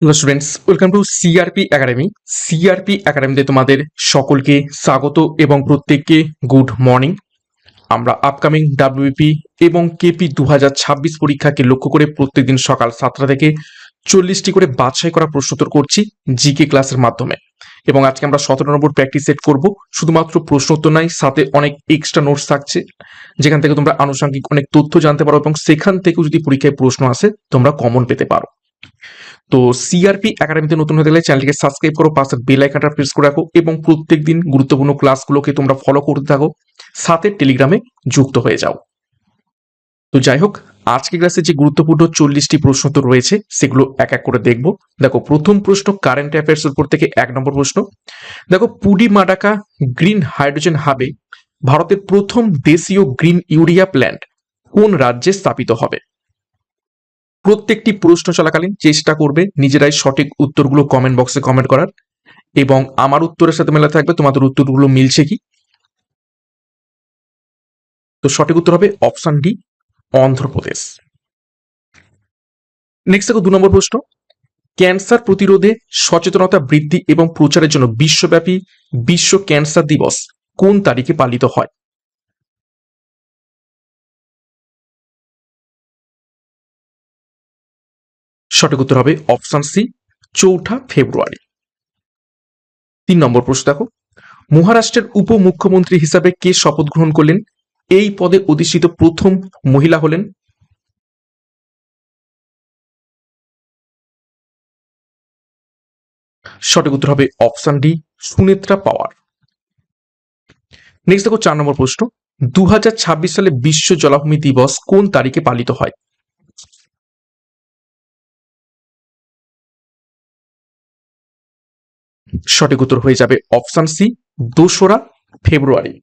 Hello students, welcome to CRP academy. CRP একাডেমিতে তোমাদের সকলকে স্বাগত এবং প্রত্যেককে গুড মর্নিং। আমরা আপকামিং ডাব্লিউপি এবং কেপি 2026 পরীক্ষাকে লক্ষ্য করে প্রত্যেকদিন সকাল 7টা থেকে 40টি করে বাছাই করা প্রশ্নোত্তর করছি জিকে ক্লাসের মাধ্যমে। এবং আজকে আমরা 17 নম্বর প্র্যাকটিস সেট করব। শুধুমাত্র প্রশ্নোত্তর নয়, সাথে অনেক এক্সট্রা নোটস থাকছে, যেখান থেকে তোমরা আনুষঙ্গিক অনেক তথ্য জানতে পারো এবং সেখান থেকেও যদি পরীক্ষায় প্রশ্ন আসে তোমরা কমন পেতে পারো। তো সিআরপি একাডেমিতে নতুন হতে গেলে চ্যানেলটিকে সাবস্ক্রাইব করো, পাশে বেল আইকনটা প্রেস করে রাখো এবং প্রত্যেকদিন গুরুত্বপূর্ণ ক্লাসগুলোকে তোমরা ফলো করতে থাকো, সাথে টেলিগ্রামে যুক্ত হয়ে যাও। তো যাই হোক, আজকে ক্লাসে যে গুরুত্বপূর্ণ 40টি প্রশ্ন তো রয়েছে সেগুলো এক এক করে দেখবো। দেখো, প্রথম প্রশ্ন কারেন্ট অ্যাফেয়ার্স উপর থেকে 1 নম্বর প্রশ্ন। দেখো, পুডিমাডাকা গ্রিন হাইড্রোজেন হাবে ভারতের প্রথম দেশীয় গ্রিন ইউরিয়া প্ল্যান্ট কোন রাজ্যে স্থাপিত হবে? প্রত্যেকটি প্রশ্ন চলাকালীন চেষ্টা করবে নিজেরাই সঠিক উত্তরগুলো কমেন্ট বক্সে কমেন্ট করার, এবং আমার উত্তরের সাথে মেলা থাকবে তোমাদের উত্তরগুলো মিলছে কি। তো সঠিক উত্তর হবে অপশন ডি, অন্ধ্রপ্রদেশ। নেক্সট দেখো, 2 নম্বর প্রশ্ন। ক্যান্সার প্রতিরোধে সচেতনতা বৃদ্ধি এবং প্রচারের জন্য বিশ্বব্যাপী বিশ্ব ক্যান্সার দিবস কোন তারিখে পালিত হয়? সঠিক উত্তর হবে অপশন সি, 4 ফেব্রুয়ারি। 3 নম্বর প্রশ্ন দেখো, মহারাষ্ট্রের উপমুখ্যমন্ত্রী হিসাবে কে শপথ গ্রহণ করলেন? এই পদে অধিষ্ঠিত প্রথম মহিলা হলেন? সঠিক উত্তর হবে অপশন ডি, সুনেত্রা পাওয়ার। নেক্সট দেখো, 4 নম্বর প্রশ্ন। 2026 সালে বিশ্ব জলাভূমি দিবস কোন তারিখে পালিত হয়? সঠিক উত্তর হয়ে যাবে অপশন সি, 2রা ফেব্রুয়ারি।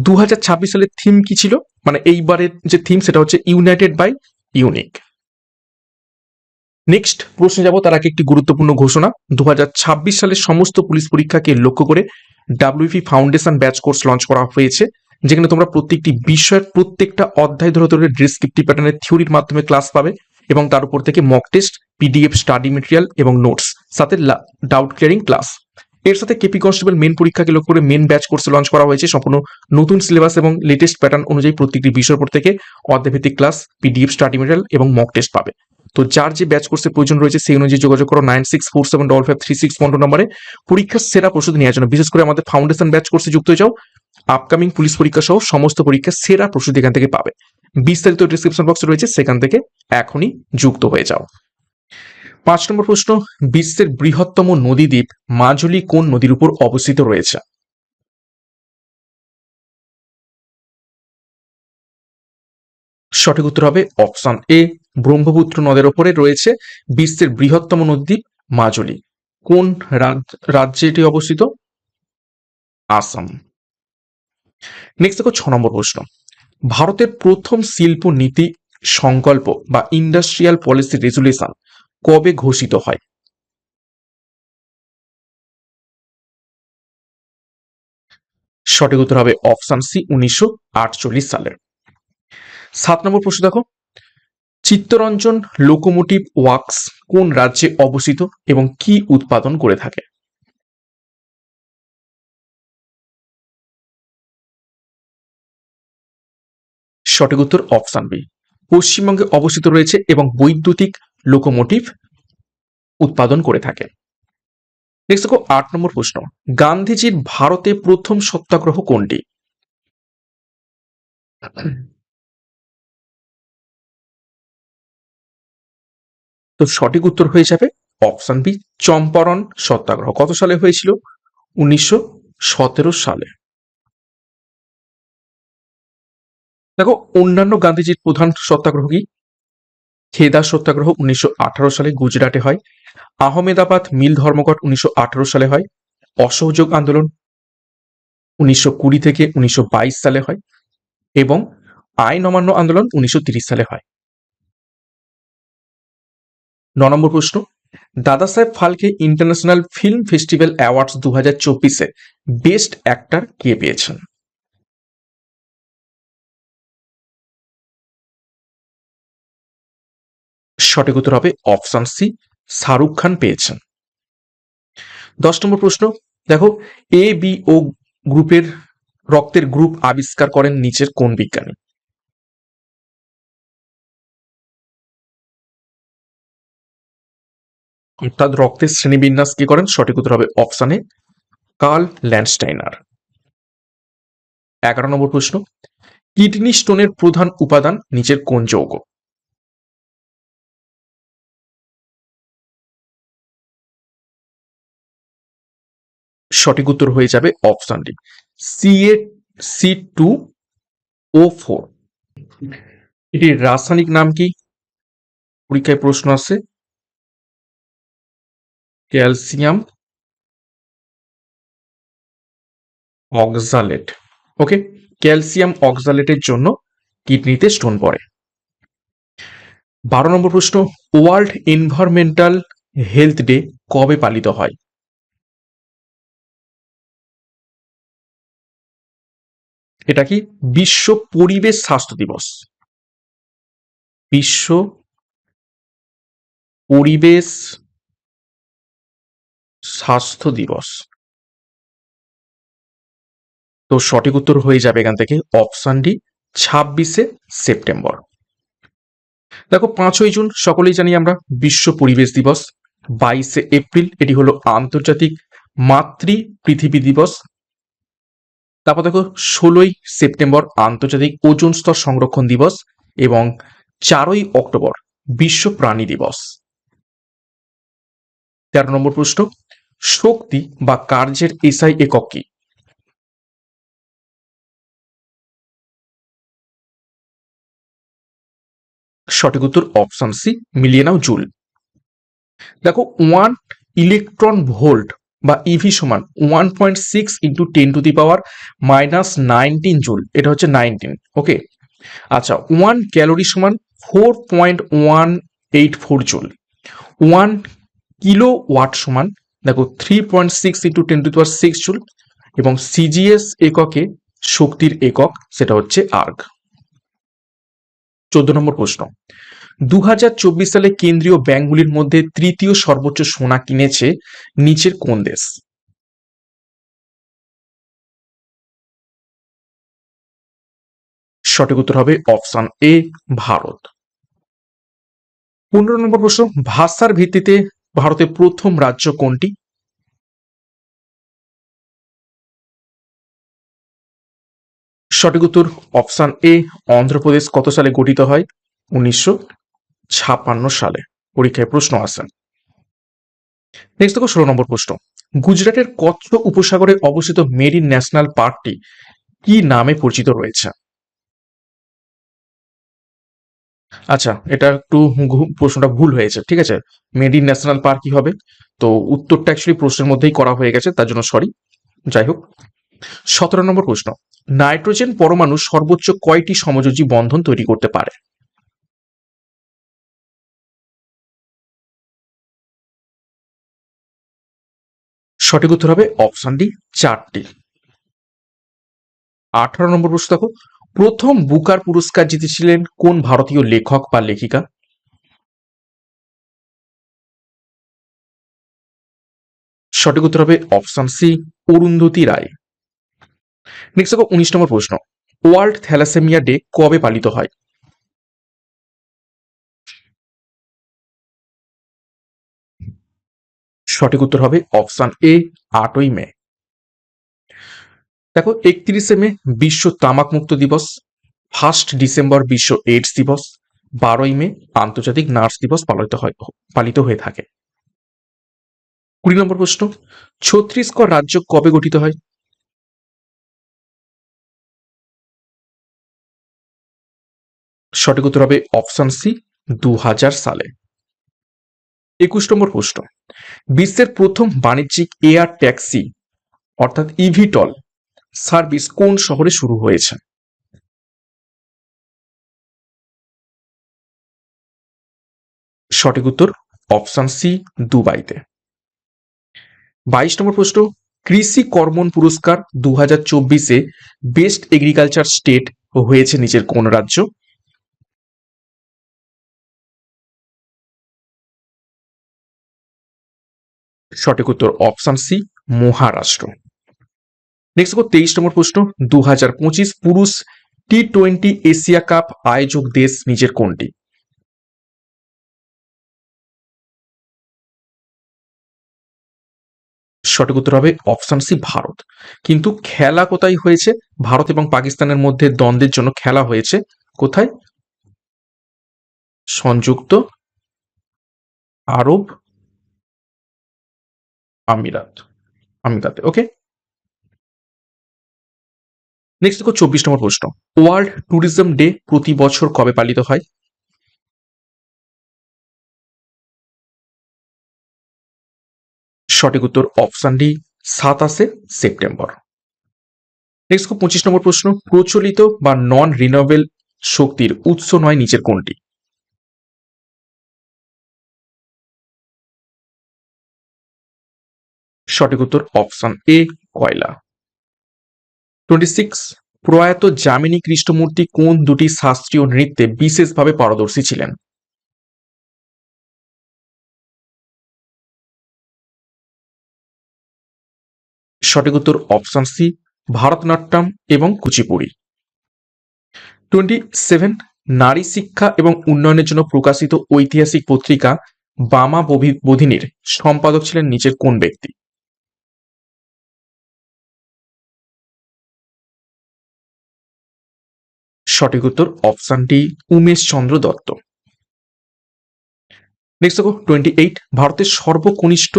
2026 সালের থিম কি ছিল? মানে এইবারের যে থিম সেটা হচ্ছে ইউনাইটেড বাই ইউনিক। নেক্সট প্রশ্নে যাব, তার আগে একটি গুরুত্বপূর্ণ ঘোষণা। 2026 সালের সমস্ত পুলিশ পরীক্ষাকে লক্ষ্য করে WP foundation batch course launch করা হয়েছে, যেখানে তোমরা প্রত্যেকটি বিষয়ের প্রত্যেকটা অধ্যায় ধরে ধরে ডিসক্রিপটিভ প্যাটার্নের থিওরির মাধ্যমে ক্লাস পাবে, এবং তার উপর থেকে mock test, PDF study material এবং নোটস, সাথে ডাউট ক্লিয়ারিং ক্লাস। এর সাথে কেপি কনস্টেবল মেন পরীক্ষাকে লক্ষ্য করে মেন ব্যাচ কোর্স লঞ্চ করা হয়েছে। সম্পূর্ণ নতুন সিলেবাস এবং লেটেস্ট প্যাটার্ন অনুযায়ী প্রত্যেকটি বিষয়ের উপর থেকে অধ্যায়ভিত্তিক ক্লাস, পিডিএফ স্টাডি মেটেরিয়াল এবং মক টেস্ট পাবে। তো যার যে ব্যাচ কোর্সের প্রয়োজন রয়েছে সেই অনুযায়ী যোগাযোগ করো 9647553612 নম্বরে পরীক্ষার সেরা প্রস্তুতি নেওয়ার জন্য। বিশেষ করে আমাদের ফাউন্ডেশন ব্যাচ কোর্সে যুক্ত হয়ে যাও, আপকামিং পুলিশ পরীক্ষা সহ সমস্ত পরীক্ষার সেরা প্রস্তুতি এখান থেকে পাবে। বিস্তারিত ডিসক্রিপশন বক্সে রয়েছে, সেখান থেকে এখনই যুক্ত হয়ে যাও। 5 নম্বর প্রশ্ন। বিশ্বের বৃহত্তম নদী দ্বীপ মাজুলি কোন নদীর উপর অবস্থিত রয়েছে? সঠিক উত্তর হবে অপশন এ, ব্রহ্মপুত্র নদের ওপরে রয়েছে বিশ্বের বৃহত্তম নদীদ্বীপ মাজুলি। কোন রাজ্যে এটি অবস্থিত? আসাম। নেক্সট দেখো, 6 নম্বর প্রশ্ন। ভারতের প্রথম শিল্প নীতি সংকল্প বা ইন্ডাস্ট্রিয়াল পলিসি রেজুলেশন কবে ঘোষিত হয়? সঠিক উত্তর হবে অপশন সি, 1948 সালে। 7 নম্বর প্রশ্ন দেখো, চিত্তরঞ্জন লোকোমোটিভ ওয়ার্কস কোন রাজ্যে অবস্থিত এবং কি উৎপাদন করে থাকে? সঠিক উত্তর অপশন বি, পশ্চিমবঙ্গে অবস্থিত রয়েছে এবং বৈদ্যুতিক লোকোমোটিভ উৎপাদন করে থাকে। নেক্সট দেখো, 8 নম্বর প্রশ্ন। গান্ধীজির ভারতে প্রথম সত্যাগ্রহ কোনটি? তো সঠিক উত্তর হয়ে যাবে অপশন বি, চম্পারণ সত্যাগ্রহ। কত সালে হয়েছিল? 1917 সালে। দেখো, অন্যান্য গান্ধীজির প্রধান সত্যাগ্রহ কি? খেদা সত্যাগ্রহ 1918 সালে গুজরাটে হয়। আহমেদাবাদ মিল ধর্মঘট 1918 সালে হয়। অসহযোগ আন্দোলন 1920 থেকে 1922 সালে হয়, এবং আইন অমান্য আন্দোলন 1930 সালে হয়। 9 নম্বর প্রশ্ন। Dada Saheb Phalke international film festival awards 2024-এ বেস্ট অ্যাক্টর কে পেয়েছেন? সঠিক উত্তর হবে অপশন সি, শাহরুখ খান পেয়েছেন। 10 নম্বর প্রশ্ন, দেখো এ বি ও গ্রুপের রক্তের গ্রুপ আবিষ্কার করেন নিচের কোন বিজ্ঞানী? অর্থাৎ রক্তের শ্রেণীবিন্যাস কি করেন? সঠিক উত্তর হবে অপশন এ কার্ল ল্যান্ডস্টাইনার। 11 নম্বর প্রশ্ন, কিডনি স্টোনের প্রধান উপাদান নিচের কোন যৌগ? সঠিক উত্তর হয়ে যাবে অপশন ডি CaC2O4। এটির রাসায়নিক নাম কি? পরীক্ষায় প্রশ্ন আসে। Calcium oxalate. ওকে, ক্যালসিয়াম অক্সালেটের জন্য কিডনিতে স্টোন পড়ে। 12 নম্বর প্রশ্ন, ওয়ার্ল্ড এনভায়রনমেন্টাল হেলথ ডে কবে পালিত হয়? এটা কি বিশ্ব পরিবেশ স্বাস্থ্য দিবস। বিশ্ব পরিবেশ স্বাস্থ্য দিবস। তো সঠিক উত্তর হয়ে যাবে এখান থেকে অপশন ডি 26শে সেপ্টেম্বর। দেখো 5ই জুন সকলেই জানি আমরা বিশ্ব পরিবেশ দিবস। 22শে এপ্রিল এটি হলো আন্তর্জাতিক মাতৃ পৃথিবী দিবস। তারপর দেখো 16ই সেপ্টেম্বর আন্তর্জাতিক ওজোন স্তর সংরক্ষণ দিবস এবং 4ই অক্টোবর বিশ্ব প্রাণী দিবস। 13 নম্বর প্রশ্ন, শক্তি বা কার্যের এসআই একক কি? সঠিক উত্তর অপশন সি মিলিয়ে নাও জুল। দেখো 1 ইলেকট্রন ভোল্ট বা ইভি সমান 1.6 ইন্টু 10⁻⁻19 জুল, এটা হচ্ছে 19। ওকে, আচ্ছা 1 ক্যালোরি সমান 4.184 জুল। 1 কিলো ওয়াট সমান দেখো 3.6 ইন্টু 10⁻6 জুল এবং সিজিএস এককে শক্তির একক সেটা হচ্ছে আর্গ। 14 নম্বর প্রশ্ন, 2024 সালে কেন্দ্রীয় ব্যাংকগুলির মধ্যে তৃতীয় সর্বোচ্চ সোনা কিনেছে নিচের কোন দেশ? সঠিক উত্তর হবে অপশন এ ভারত। 15 নম্বর প্রশ্ন, ভাষার ভিত্তিতে ভারতের প্রথম রাজ্য কোনটি? সঠিক উত্তর অপশন এ অন্ধ্রপ্রদেশ। কত সালে গঠিত হয়? 1956 সালে। পরীক্ষায় প্রশ্ন আসে। নেক্সট দেখো 16 নম্বর প্রশ্ন, গুজরাটের কচ্ছ উপসাগরে অবস্থিত মেরিন ন্যাশনাল পার্কটি কি নামে পরিচিত রয়েছে? আচ্ছা, এটা একটু প্রশ্নটা ভুল হয়েছে, ঠিক আছে। মেরিন ন্যাশনাল পার্ক কি হবে? তো উত্তরটা অ্যাকচুয়ালি প্রশ্নের মধ্যেই করা হয়ে গেছে, তার জন্য সরি। যাই হোক, 17 নম্বর প্রশ্ন, নাইট্রোজেন পরমাণু সর্বোচ্চ কয়টি সমযোজী বন্ধন তৈরি করতে পারে? সঠিক উত্তর হবে অপশন ডি 4টি। 18 নম্বর প্রশ্ন দেখো, প্রথম বুকার পুরস্কার জিতেছিলেন কোন ভারতীয় লেখক বা লেখিকা? সঠিক উত্তর হবে option C Arundhati Roy. Next দেখো 19 নম্বর প্রশ্ন, ওয়ার্ল্ড থ্যালাসেমিয়া ডে কবে পালিত হয়? সঠিক উত্তর হবে অপশন এ 8ই মে। দেখো 31শে মে বিশ্ব তামাক মুক্ত দিবস। 1 ডিসেম্বর বিশ্ব এইডস দিবস। 12ই মে আন্তর্জাতিক নার্স দিবস পালিত হয়ে থাকে। 20 নম্বর প্রশ্ন, ছত্তিশগড় রাজ্য কবে গঠিত হয়? সঠিক উত্তর হবে অপশন সি 2000 সালে। 21 নম্বর প্রশ্ন, বিশ্বের প্রথম বাণিজ্যিক এয়ার ট্যাক্সি অর্থাৎ ইভিটল সার্ভিস কোন শহরে শুরু হয়েছে? সঠিক উত্তর অপশন সি দুবাইতে। 22 নম্বর প্রশ্ন, কৃষি কর্মণ পুরস্কার 2024-এ বেস্ট এগ্রিকালচার স্টেট হয়েছে নিচের কোন রাজ্য? সঠিক উত্তর অপশন সি, মহারাষ্ট্র। নেক্সট দেখো 23 নম্বর প্রশ্ন, 2025 পুরুষ T20 এশিয়া কাপ আয়োজক দেশ নিজের কোনটি? সঠিক উত্তর হবে অপশন সি, ভারত। কিন্তু খেলা কোথায় হয়েছে? ভারত এবং পাকিস্তানের মধ্যে দ্বন্দ্বের জন্য খেলা হয়েছে কোথায়? সংযুক্ত আরব আমিরাতে। ওকে। নেক্সট দেখো 24 নম্বর প্রশ্ন, ওয়ার্ল্ড ট্যুরিজম ডে প্রতি বছর কবে পালিত হয়? সঠিক উত্তর অপশন ডি, 27 সেপ্টেম্বর। নেক্সট 25 নম্বর প্রশ্ন, প্রচলিত বা নন রিনিউয়েবল শক্তির উৎস নয় নিচের কোনটি? সঠিক উত্তর অপশন এ, কয়লা। 26, প্রয়াত যামিনী কৃষ্ণমূর্তি কোন দুটি শাস্ত্রীয় নৃত্যে বিশেষভাবে পারদর্শী ছিলেন? সঠিক উত্তর অপশন সি, ভারতনাট্যম এবং কুচিপুড়ি। 27, নারী শিক্ষা এবং উন্নয়নের জন্য প্রকাশিত ঐতিহাসিক পত্রিকা বামা বোধিনীর সম্পাদক ছিলেন নিচের কোন ব্যক্তি? সঠিক উত্তর অপশন ডি, উমেশ চন্দ্র দত্ত। নেক্সট দেখো 28, ভারতের সর্বকনিষ্ঠ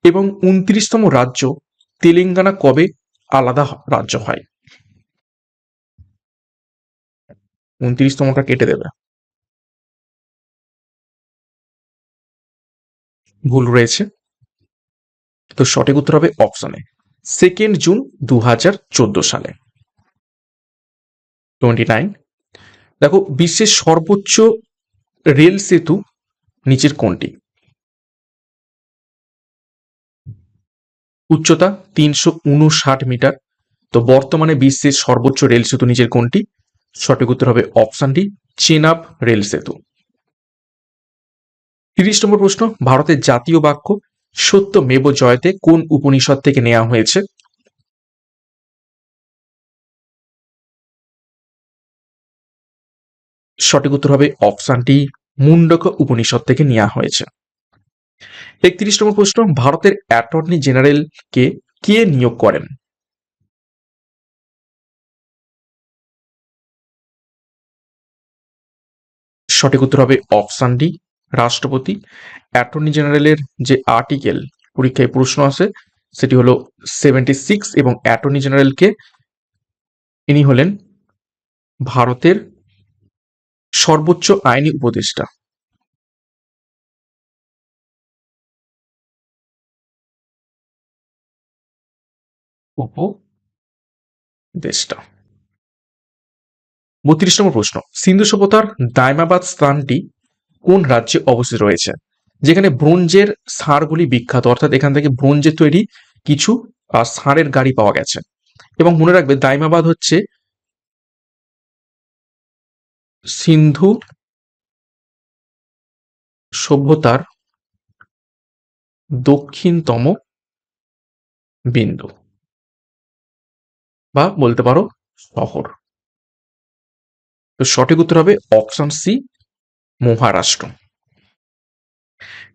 এবং 29তম রাজ্য তেলেঙ্গানা কবে আলাদা রাজ্য হয়? 29তমটা কেটে দেবে, ভুল রয়েছে। তো সঠিক উত্তর হবে অপশনে 2 জুন 2014 সালে। 29, দেখো বিশ্বের সর্বোচ্চ রেল সেতু নিচের কোনটি? উচ্চতা 359 মিটার। তো বর্তমানে বিশ্বের সর্বোচ্চ রেল সেতু নিচের কোনটি? সঠিক উত্তর হবে অপশন ডি, চেনাব রেল সেতু। 30 নম্বর প্রশ্ন, ভারতের জাতীয় বাক্য সত্যমেব জয়তে কোন উপনিষদ থেকে নেওয়া হয়েছে? সঠিক উত্তর হবে অপশন ডি, মুন্ডক উপনিষদ থেকে নেওয়া হয়েছে। 31 নম্বর প্রশ্ন, ভারতের অ্যাটর্নি জেনারেলকে কে নিয়োগ করেন? সঠিক উত্তর হবে অপশন ডি, রাষ্ট্রপতি। অ্যাটর্নি জেনারেলের যে আর্টিকেল পরীক্ষায় প্রশ্ন আসে সেটি হলো 76, এবং অ্যাটর্নি জেনারেলকে ইনি হলেন ভারতের সর্বোচ্চ আইনি উপদেষ্টা। উপদেষ্টা। 32 নম্বর প্রশ্ন, সিন্ধু সভ্যতার দাইমাবাদ স্থানটি কোন রাজ্যে অবস্থিত রয়েছে? যেখানে ব্রোঞ্জের ষাঁড়গুলি বিখ্যাত, অর্থাৎ এখান থেকে ব্রোঞ্জের তৈরি কিছু ষাঁড়ের গাড়ি পাওয়া গেছে। এবং মনে রাখবে দাইমাবাদ হচ্ছে সিন্ধু সভ্যতার দক্ষিণতম বিন্দু, বা বলতে পারো শহর। তো সঠিক উত্তর হবে অপশন সি, মহারাষ্ট্র।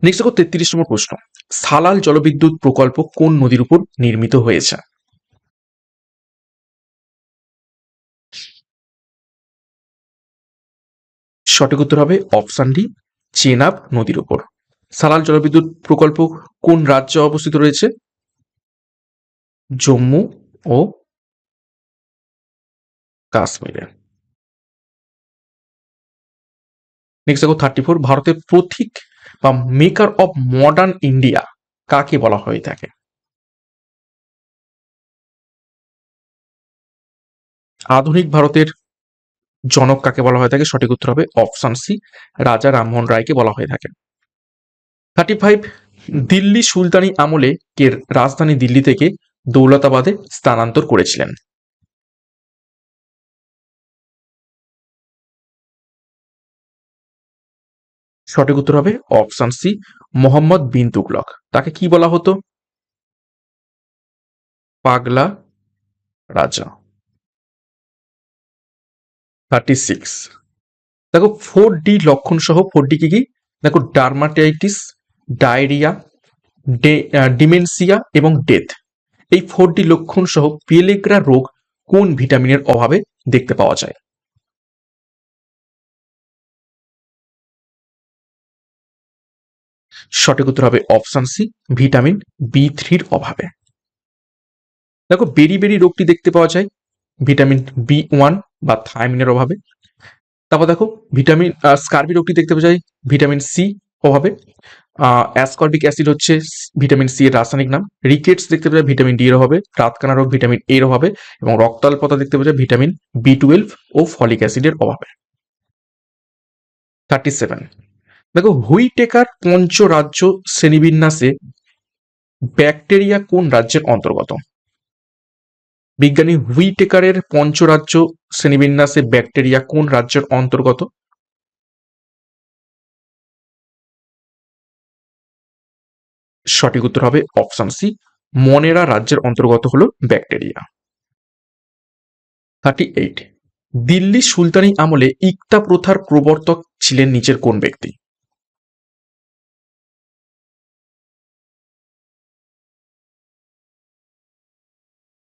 নেক্সট দেখো 33 নম্বর প্রশ্ন, সালাল জলবিদ্যুৎ প্রকল্প কোন নদীর উপর নির্মিত হয়েছে? সঠিক উত্তর হবে অপশন ডি, চেনাব নদীর উপর। সালাল জলবিদ্যুৎ প্রকল্প কোন রাজ্যে অবস্থিত রয়েছে? জম্মু ও কাশ্মীরে। নেক্সট দেখো 34, ভারতের প্রতীক বা মেকার অফ মডার্ন ইন্ডিয়া কাকে বলা হয়ে থাকে? আধুনিক ভারতের জনক কাকে বলা হয়ে থাকে? সঠিক উত্তর হবে অপশন সি, রাজা রামমোহন রায়কে বলা হয়ে থাকে। 35, দিল্লি সুলতানি আমলে কে রাজধানী দিল্লি থেকে দৌলতাবাদে স্থানান্তর করেছিলেন? সঠিক উত্তর হবে অপশন সি, মোহাম্মদ বিন তুগলক। তাকে কি বলা হতো? পাগলা রাজা। 36। দেখো 4D লক্ষণ সহ 4D কি কি? দেখো ডার্মাটাইটিস, ডায়রিয়া, ডিমেনশিয়া এবং ডেথ। এই 4D লক্ষণ সহ পেলেগ্রা রোগ কোন ভিটামিনের অভাবে দেখতে পাওয়া যায়? সঠিক উত্তর হবে অপশন সি, ভিটামিন B3-র অভাবে। দেখো বেরি রোগটি দেখতে পাওয়া যায় ভিটামিন B1 বা থায়ামিনের অভাবে। তারপর দেখো স্কার্বি রোগটি দেখতে পাওয়া যায় ভিটামিন সি অভাবে। অ্যাসকর্বিক অ্যাসিড হচ্ছে ভিটামিন সি এর রাসায়নিক নাম। রিকেটস দেখতে পাওয়া যায় ভিটামিন ডি এর অভাবে। রাতকানা রোগ ভিটামিন এ এর অভাবে এবং রক্তাল্পতা দেখতে পাওয়া যায় ভিটামিন B12 ও ফলিক অ্যাসিডের অভাবে। 37। দেখো হুইটেকার পঞ্চরাজ্য শ্রেণীবিন্যাসে ব্যাকটেরিয়া কোন রাজ্যের অন্তর্গত? বিজ্ঞানী হুইটেকারের পঞ্চরাজ্য শ্রেণীবিন্যাসে ব্যাকটেরিয়া কোন রাজ্যের অন্তর্গত? সঠিক উত্তর হবে অপশন সি, মনেরা রাজ্যের অন্তর্গত হলো ব্যাকটেরিয়া। 38। দিল্লি সুলতানি আমলে ইকতা প্রথার প্রবর্তক ছিলেন নিচের কোন ব্যক্তি?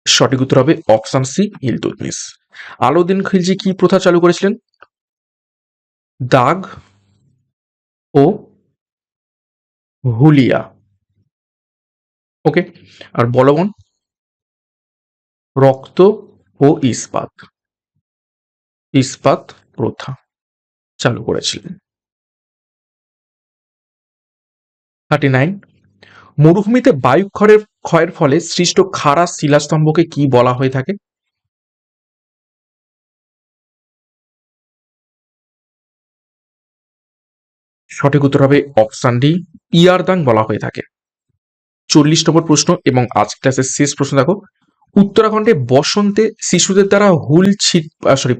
সঠিক উত্তর হবে অপশন সি, ইলতুৎমিশ। আলাউদ্দিন খিলজি কি প্রথা চালু করেছিলেন? দাগ ও হুলিয়া। ওকে। আর বলবন? রক্ত ও ইস্পাত। ইস্পাত প্রথা চালু করেছিলেন। 39। মরুভূমিতে বায়ু ক্ষয়ের ফলে সৃষ্ট খাড়া শিলাস্তম্ভকে কি বলা হয়ে থাকে? সঠিক উত্তর হবে অপশন ডি, ইয়ারদাং বলা হয়ে থাকে। 40 নম্বর প্রশ্ন এবং আজ ক্লাসের শেষ প্রশ্ন দেখো, উত্তরাখণ্ডে বসন্তে শিশুদের দ্বারা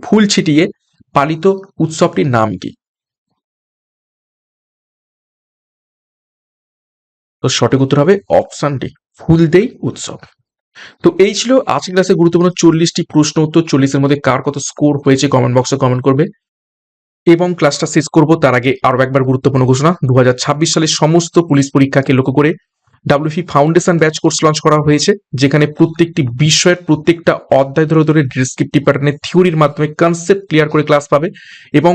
ফুল ছিটিয়ে পালিত উৎসবটির নাম কি? তো সঠিক উত্তর হবে অপশন ডি, ফুলদেই উৎসব। তো এই ছিল আজকের ক্লাসে গুরুত্বপূর্ণ 40টি প্রশ্ন উত্তর। 40-এর মধ্যে কার কত স্কোর হয়েছে কমেন্ট বক্সে কমেন্ট করবে। এবং ক্লাসটা শেষ করব তার আগে আরো একবার গুরুত্বপূর্ণ ঘোষণা। 2026 সালের সমস্ত পুলিশ পরীক্ষাকে লক্ষ্য করে WP foundation batch course launch করা হয়েছে, যেখানে প্রত্যেকটি বিষয়ের প্রত্যেকটা অধ্যায় ধরে ধরে ডেসক্রিপটিভ প্যাটার্নের থিওরির মাধ্যমে কনসেপ্ট ক্লিয়ার করে ক্লাস পাবে এবং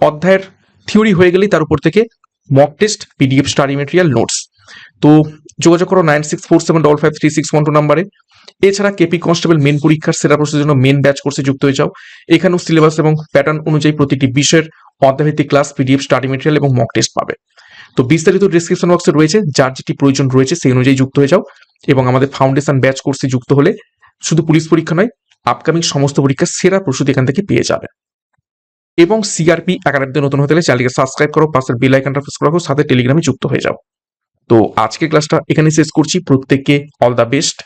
অধ্যায়ের থিওরি হয়ে গেলেই তার উপর থেকে mock test, PDF, study material, notes. তো যোগাযোগ করো 9647553612 নাম্বারে। এছাড়া কেপি কনস্টেবল মেন পরীক্ষার সেরা প্রশ্নের জন্য মেন ব্যাচ কোর্সে যুক্ত হয়ে যাও। এখানেও সিলেবাস এবং প্যাটার্ন অনুযায়ী প্রতিটি বিষয়ের অধ্যায়ভিত্তিক ক্লাস, পিডিএফ, স্টাডি মেটেরিয়াল এবং মক টেস্ট পাবে। তো বিস্তারিত ডিসক্রিপশন বক্সে রয়েছে, যার যেটি প্রয়োজন রয়েছে সেই অনুযায়ী যুক্ত হয়ে যাও। এবং আমাদের ফাউন্ডেশন ব্যাচ কোর্সে যুক্ত হলে শুধু পুলিশ পরীক্ষা নয়, আপকামিং সমস্ত পরীক্ষার সেরা প্রস্তুতি এখান থেকে পেয়ে যাবে। এবং সিআরপি একাডেমিতে নতুন হতে হলে চ্যানেলকে সাবস্ক্রাইব করো, পাশের বেল আইকনটা প্রেস করো, সাথে টেলিগ্রামে যুক্ত হয়ে যাও। তো আজকের ক্লাসটা এখানে শেষ করছি। প্রত্যেককে all the best.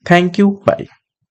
Thank you, by.